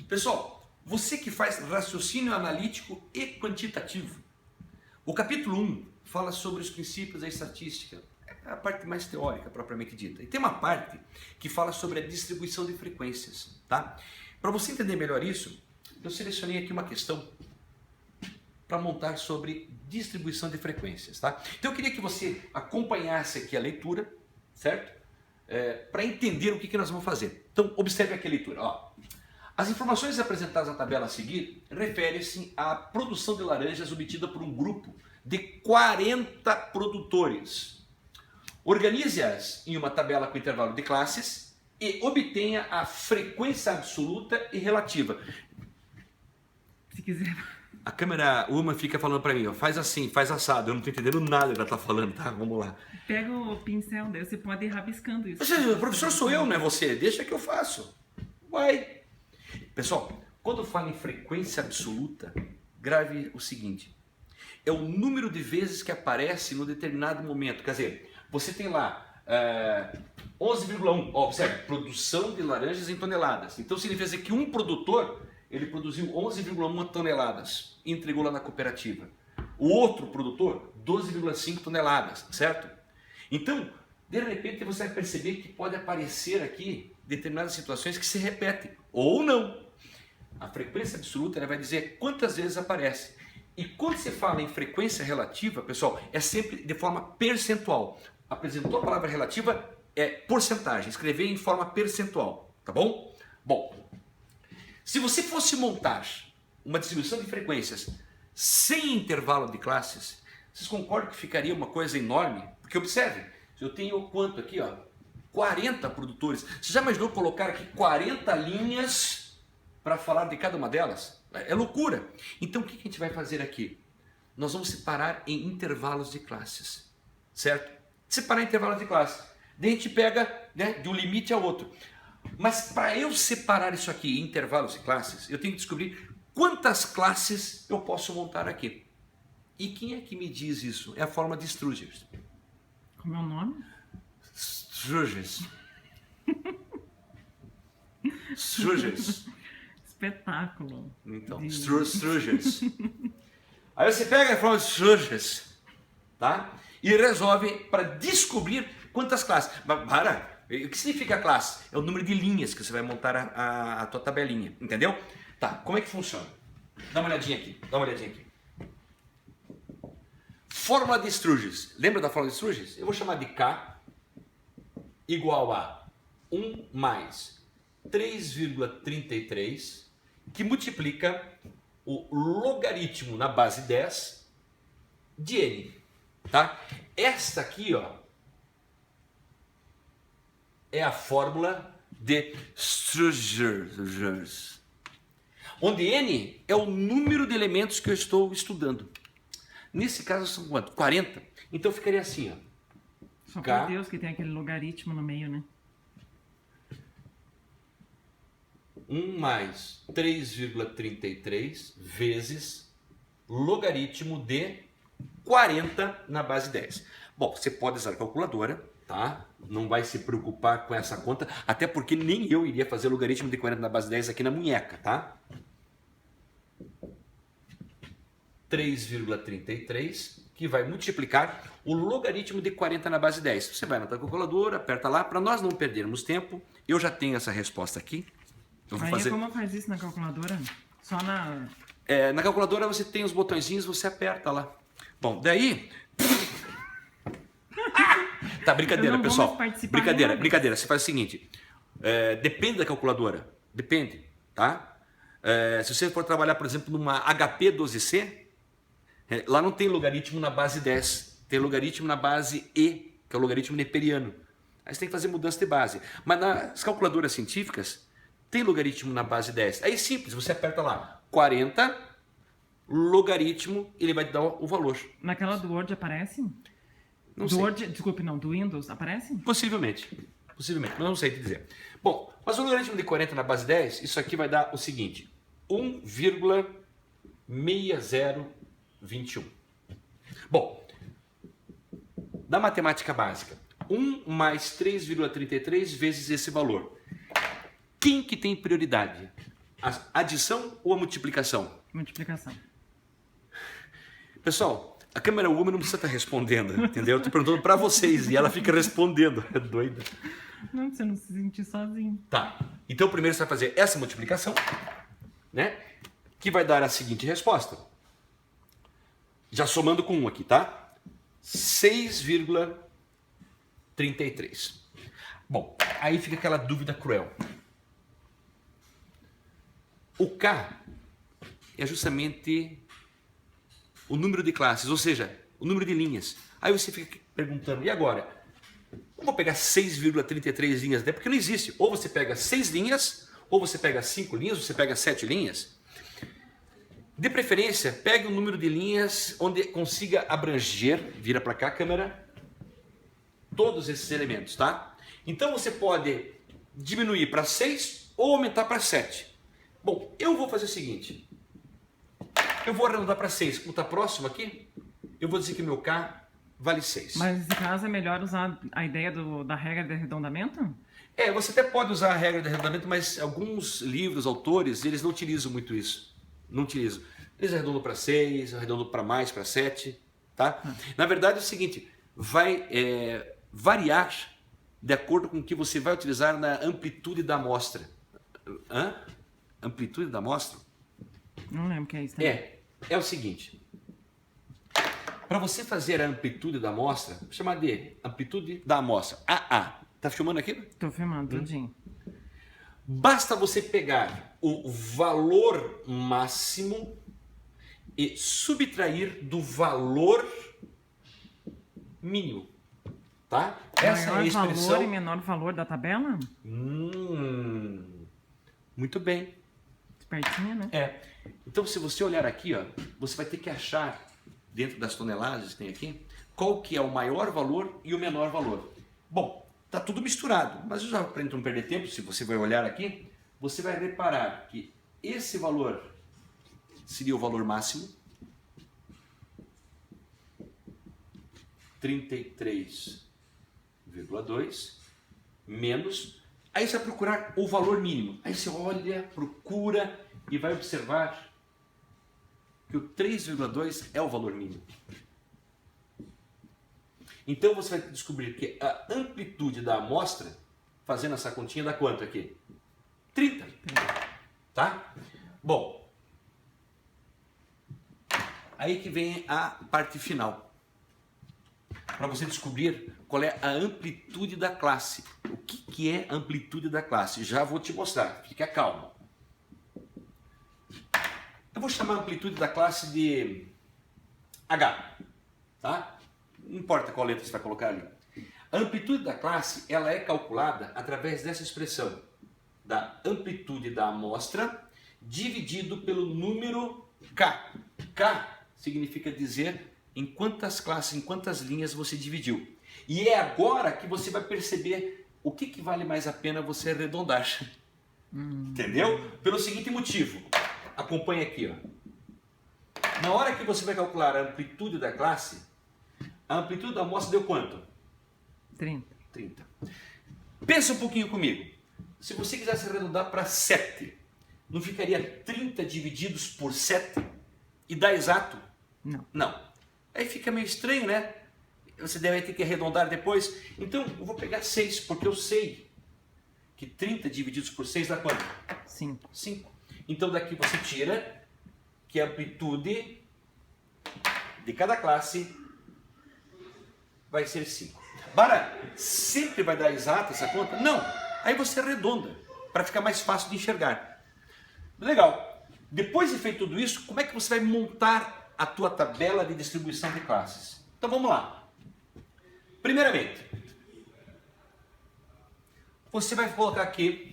Pessoal, você que faz raciocínio analítico e quantitativo, o capítulo 1 fala sobre os princípios da estatística, é a parte mais teórica propriamente dita. E tem uma parte que fala sobre a distribuição de frequências, tá? Para você entender melhor isso, eu selecionei aqui uma questão para montar sobre distribuição de frequências, tá? Então eu queria que você acompanhasse aqui a leitura, certo? Para entender o que nós vamos fazer. Então observe aqui a leitura, ó. As informações apresentadas na tabela a seguir referem-se à produção de laranjas obtida por um grupo de 40 produtores. Organize-as em uma tabela com intervalo de classes e obtenha a frequência absoluta e relativa. Se quiser. A câmera uma fica falando para mim, ó, faz assim, faz assado. Eu não estou entendendo nada que ela está falando, tá? Vamos lá. Pega o pincel, daí você pode ir rabiscando isso. O professor sou eu, não é você. Deixa que eu faço. Vai. Pessoal, quando eu falo em frequência absoluta, grave o seguinte. É o número de vezes que aparece no determinado momento. Quer dizer, você tem lá 11,1. Observe, produção de laranjas em toneladas. Então significa dizer que um produtor, ele produziu 11,1 toneladas e entregou lá na cooperativa. O outro produtor, 12,5 toneladas, certo? Então, de repente você vai perceber que pode aparecer aqui determinadas situações que se repetem, ou não. A frequência absoluta ela vai dizer quantas vezes aparece. E quando se fala em frequência relativa, pessoal, é sempre de forma percentual. Apresentou a palavra relativa, é porcentagem, escrever em forma percentual, tá bom? Bom, se você fosse montar uma distribuição de frequências sem intervalo de classes, vocês concordam que ficaria uma coisa enorme? Porque observe, eu tenho quanto aqui, ó? 40 produtores. Você já imaginou colocar aqui 40 linhas para falar de cada uma delas? É loucura. Então o que a gente vai fazer aqui? Nós vamos separar em intervalos de classes, certo? Separar em intervalos de classes. Daí a gente pega, né, de um limite ao outro. Mas para eu separar isso aqui em intervalos de classes, eu tenho que descobrir quantas classes eu posso montar aqui. E quem é que me diz isso? É a forma de Strugers. Como é o nome? Strugers. Strugers. Espetáculo. Então, Strugers. Aí você pega a forma de Strugers, tá? E resolve para descobrir quantas classes. Para, o que significa classe? É o número de linhas que você vai montar a tua tabelinha, entendeu? Tá, como é que funciona? Dá uma olhadinha aqui, Fórmula de Strugers. Lembra da fórmula de Strugers? Eu vou chamar de K igual a 1 mais 3,33, que multiplica o logaritmo na base 10 de N, tá? Esta aqui, ó, é a fórmula de Strugers, onde N é o número de elementos que eu estou estudando. Nesse caso são quanto? 40. Então ficaria assim, ó. Só por Deus que tem aquele logaritmo no meio, né? 1 mais 3,33 vezes logaritmo de 40 na base 10. Bom, você pode usar a calculadora, tá? Não vai se preocupar com essa conta, até porque nem eu iria fazer logaritmo de 40 na base 10 aqui na munheca, tá? 3,33, que vai multiplicar o logaritmo de 40 na base 10. Você vai na tua calculadora, aperta lá, para nós não perdermos tempo. Eu já tenho essa resposta aqui. Eu vou fazer... como faz isso na calculadora? Só na... na calculadora você tem os botõezinhos, você aperta lá. Bom, daí... Tá, brincadeira, pessoal. Brincadeira. Você faz o seguinte, depende da calculadora, depende, tá? Se você for trabalhar, por exemplo, numa HP 12C, lá não tem logaritmo na base 10, tem logaritmo na base E, que é o logaritmo neperiano. Aí você tem que fazer mudança de base. Mas nas calculadoras científicas, tem logaritmo na base 10. Aí é simples, você aperta lá, 40, logaritmo, ele vai te dar o valor. Naquela do Word aparece? Não sei. Word, desculpe, não, do Windows aparece? Possivelmente, mas não sei te dizer. Bom, mas o logaritmo de 40 na base 10, isso aqui vai dar o seguinte, 1,6021. Bom, da matemática básica, 1 mais 3,33 vezes esse valor. Quem que tem prioridade? A adição ou a multiplicação? Multiplicação. Pessoal, a câmera woman não precisa estar respondendo, entendeu? Eu tô perguntando para vocês e ela fica respondendo. É doida. Não, você não se sentir sozinho. Tá. Então primeiro você vai fazer essa multiplicação, né? Que vai dar a seguinte resposta. Já somando com 1 aqui, tá? 6,33. Bom, aí fica aquela dúvida cruel. O K é justamente o número de classes, ou seja, o número de linhas. Aí você fica perguntando, e agora? Eu vou pegar 6,33 linhas, até porque não existe. Ou você pega 6 linhas, ou você pega 5 linhas, ou você pega 7 linhas. De preferência, pegue um número de linhas onde consiga abranger, vira para cá a câmera, todos esses elementos, tá? Então você pode diminuir para 6 ou aumentar para 7. Bom, eu vou fazer o seguinte. Eu vou arredondar para 6. Como está próximo aqui, eu vou dizer que meu K vale 6. Mas nesse caso é melhor usar a ideia da regra de arredondamento? Você até pode usar a regra de arredondamento, mas alguns livros, autores, eles não utilizam muito isso. Não utilizam. Eles arredondam para 6, arredondam para mais, para 7, tá? Na verdade é o seguinte, vai variar de acordo com o que você vai utilizar na amplitude da amostra. Amplitude da amostra? Não lembro o que é isso. Também. É o seguinte. Para você fazer a amplitude da amostra, vou chamar de amplitude da amostra, AA. Tá filmando aqui? Tô filmando, tudinho. Basta você pegar o valor máximo e subtrair do valor mínimo. Tá? Essa Maior é a expressão. valor e menor valor da tabela? Muito bem. Espertinha, né? Então, se você olhar aqui, ó, você vai ter que achar, dentro das toneladas que tem aqui, qual que é o maior valor e o menor valor. Bom, tá tudo misturado, mas já para não perder tempo, se você vai olhar aqui, você vai reparar que esse valor seria o valor máximo, 33,2, menos, aí você vai procurar o valor mínimo. Aí você olha, procura e vai observar que o 3,2 é o valor mínimo. Então você vai descobrir que a amplitude da amostra, fazendo essa continha, dá quanto aqui? 30. Tá? Bom, aí que vem a parte final. Para você descobrir qual é a amplitude da classe. O que é a amplitude da classe? Já vou te mostrar, fica calmo. Eu vou chamar a amplitude da classe de H, tá? Não importa qual letra você vai colocar ali. A amplitude da classe, ela é calculada através dessa expressão, da amplitude da amostra dividido pelo número K. K significa dizer em quantas classes, em quantas linhas você dividiu. E é agora que você vai perceber o que vale mais a pena você arredondar. Entendeu? Pelo seguinte motivo. Acompanha aqui, ó. Na hora que você vai calcular a amplitude da classe, a amplitude da amostra deu quanto? 30. Pensa um pouquinho comigo. Se você quisesse arredondar para 7, não ficaria 30 divididos por 7 e dá exato? Não. Aí fica meio estranho, né? Você deve ter que arredondar depois. Então, eu vou pegar 6, porque eu sei que 30 divididos por 6 dá quanto? 5. Então, daqui você tira que a amplitude de cada classe vai ser 5. Bara, sempre vai dar exato essa conta? Não. Aí você arredonda, para ficar mais fácil de enxergar. Legal. Depois de feito tudo isso, como é que você vai montar a tua tabela de distribuição de classes? Então, vamos lá. Primeiramente, você vai colocar aqui